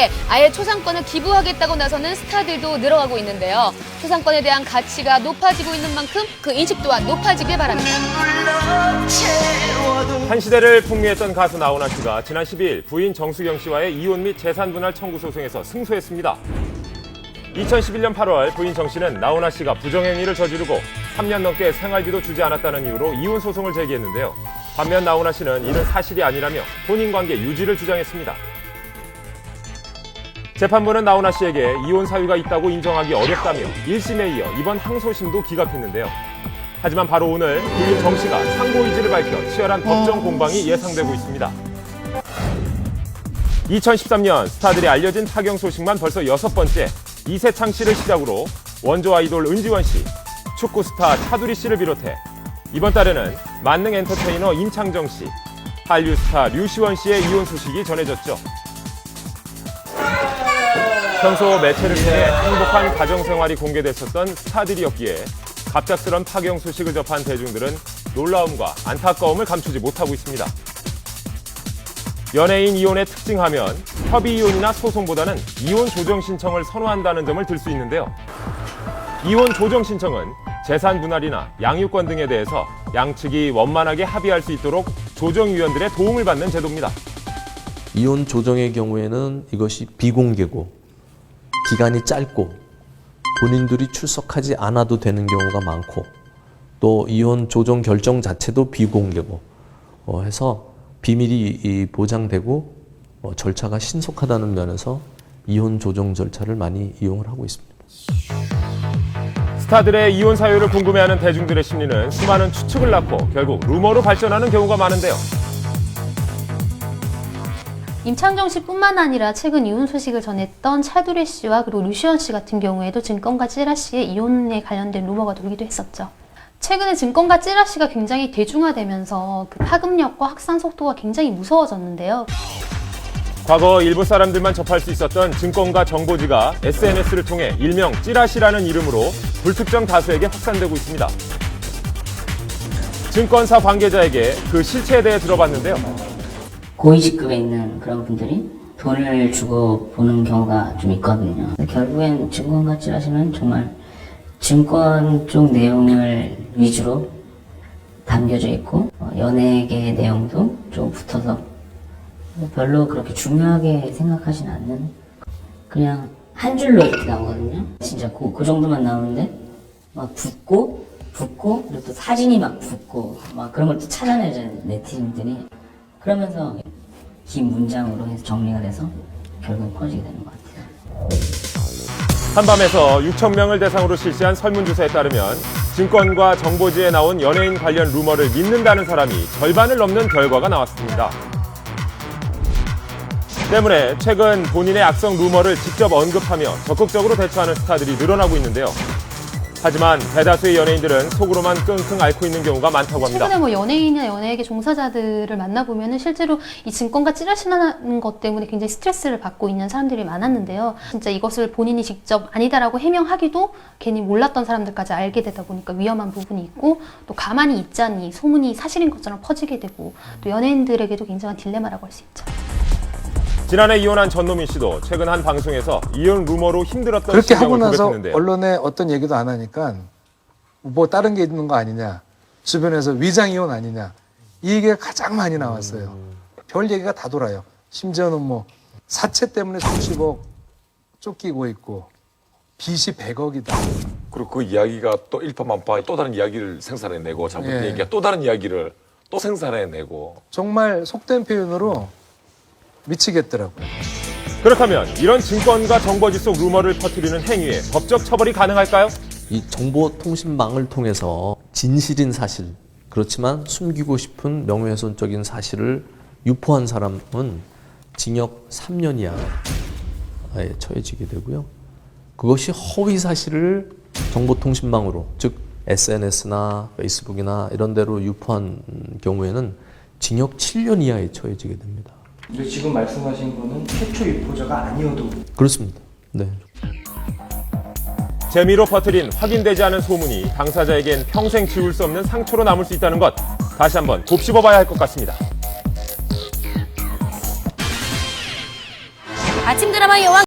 이렇게 아예 초상권을 기부하겠다고 나서는 스타들도 늘어가고 있는데요. 초상권에 대한 가치가 높아지고 있는 만큼 그 인식 또한 높아지길 바랍니다. 한 시대를 풍미했던 가수 나훈아 씨가 지난 12일 부인 정수경 씨와의 이혼 및 재산 분할 청구 소송에서 승소했습니다. 2011년 8월 부인 정 씨는 나훈아 씨가 부정행위를 저지르고 3년 넘게 생활비도 주지 않았다는 이유로 이혼 소송을 제기했는데요. 반면 나훈아 씨는 이는 사실이 아니라며 혼인 관계 유지를 주장했습니다. 재판부는 나훈아 씨에게 이혼 사유가 있다고 인정하기 어렵다며 1심에 이어 이번 항소심도 기각했는데요. 하지만 바로 오늘 부인 정 씨가 상고 의지를 밝혀 치열한 법정 공방이 예상되고 있습니다. 2013년 스타들이 알려진 파경 소식만 벌써 6번째, 이세창 씨를 시작으로 원조 아이돌 은지원 씨, 축구 스타 차두리 씨를 비롯해 이번 달에는 만능 엔터테이너 임창정 씨, 한류 스타 류시원 씨의 이혼 소식이 전해졌죠. 평소 매체를 통해 행복한 가정생활이 공개됐었던 스타들이었기에 갑작스런 파경 소식을 접한 대중들은 놀라움과 안타까움을 감추지 못하고 있습니다. 연예인 이혼의 특징하면 협의 이혼이나 소송보다는 이혼 조정 신청을 선호한다는 점을 들 수 있는데요. 이혼 조정 신청은 재산 분할이나 양육권 등에 대해서 양측이 원만하게 합의할 수 있도록 조정위원들의 도움을 받는 제도입니다. 이혼 조정의 경우에는 이것이 비공개고 기간이 짧고 본인들이 출석하지 않아도 되는 경우가 많고 또 이혼 조정 결정 자체도 비공개고 해서 비밀이 보장되고 절차가 신속하다는 면에서 이혼 조정 절차를 많이 이용을 하고 있습니다. 스타들의 이혼 사유를 궁금해하는 대중들의 심리는 수많은 추측을 낳고 결국 루머로 발전하는 경우가 많은데요. 임창정 씨뿐만 아니라 최근 이혼 소식을 전했던 차두리 씨와 그리고 류시원 씨 같은 경우에도 증권가 찌라시의 이혼에 관련된 루머가 돌기도 했었죠. 최근에 증권가 찌라시가 굉장히 대중화되면서 그 파급력과 확산 속도가 굉장히 무서워졌는데요. 과거 일부 사람들만 접할 수 있었던 증권가 정보지가 SNS를 통해 일명 찌라시라는 이름으로 불특정 다수에게 확산되고 있습니다. 증권사 관계자에게 그 실체에 대해 들어봤는데요. 고위직급에 있는 그런 분들이 돈을 주고 보는 경우가 좀 있거든요. 결국엔 증권가 찌라시는 정말 증권 쪽 내용을 위주로 담겨져 있고 연예계 내용도 좀 붙어서 별로 그렇게 중요하게 생각하진 않는 그냥 한 줄로 이렇게 나오거든요. 진짜 그 정도만 나오는데 막 붙고 그리고 또 사진이 막 붙고 막 그런 걸 또 찾아내죠 네티즌들이. 그러면서 긴 문장으로 해서 정리가 돼서 결국 퍼지게 되는 것 같아요. 한밤에서 6천 명을 대상으로 실시한 설문조사에 따르면 증권과 정보지에 나온 연예인 관련 루머를 믿는다는 사람이 절반을 넘는 결과가 나왔습니다. 때문에 최근 본인의 악성 루머를 직접 언급하며 적극적으로 대처하는 스타들이 늘어나고 있는데요. 하지만 대다수의 연예인들은 속으로만 끙끙 앓고 있는 경우가 많다고 합니다. 최근에 연예인이나 연예계 종사자들을 만나보면 실제로 이 증권가 찌라시라는 것 때문에 굉장히 스트레스를 받고 있는 사람들이 많았는데요. 진짜 이것을 본인이 직접 아니다라고 해명하기도 괜히 몰랐던 사람들까지 알게 되다 보니까 위험한 부분이 있고 또 가만히 있자니 소문이 사실인 것처럼 퍼지게 되고 또 연예인들에게도 굉장한 딜레마라고 할 수 있죠. 지난해 이혼한 전노민 씨도 최근 한 방송에서 이혼 루머로 힘들었던 그렇게 하고 심경을 나서 고백했는데요. 언론에 어떤 얘기도 안 하니까 뭐 다른 게 있는 거 아니냐, 주변에서 위장 이혼 아니냐, 이 얘기가 가장 많이 나왔어요. 별 얘기가 다 돌아요. 심지어는 뭐 사채 때문에 수십억 쫓기고 있고 빚이 100억이다. 그리고 그 이야기가 또 일파만파 또 다른 이야기를 생산해내고 잘못된 예. 얘기가 또 다른 이야기를 또 생산해내고. 정말 속된 표현으로 미치겠더라고요. 그렇다면 이런 증권과 정보지 속 루머를 퍼뜨리는 행위에 법적 처벌이 가능할까요? 이 정보통신망을 통해서 진실인 사실, 그렇지만 숨기고 싶은 명예훼손적인 사실을 유포한 사람은 징역 3년 이하에 처해지게 되고요. 그것이 허위 사실을 정보통신망으로, 즉 SNS나 페이스북이나 이런 데로 유포한 경우에는 징역 7년 이하에 처해지게 됩니다. 근데 지금 말씀하신 거는 최초 유포자가 아니어도 그렇습니다. 네. 재미로 퍼뜨린 확인되지 않은 소문이 당사자에겐 평생 지울 수 없는 상처로 남을 수 있다는 것, 다시 한번 곱씹어봐야 할 것 같습니다. 아침 드라마 여왕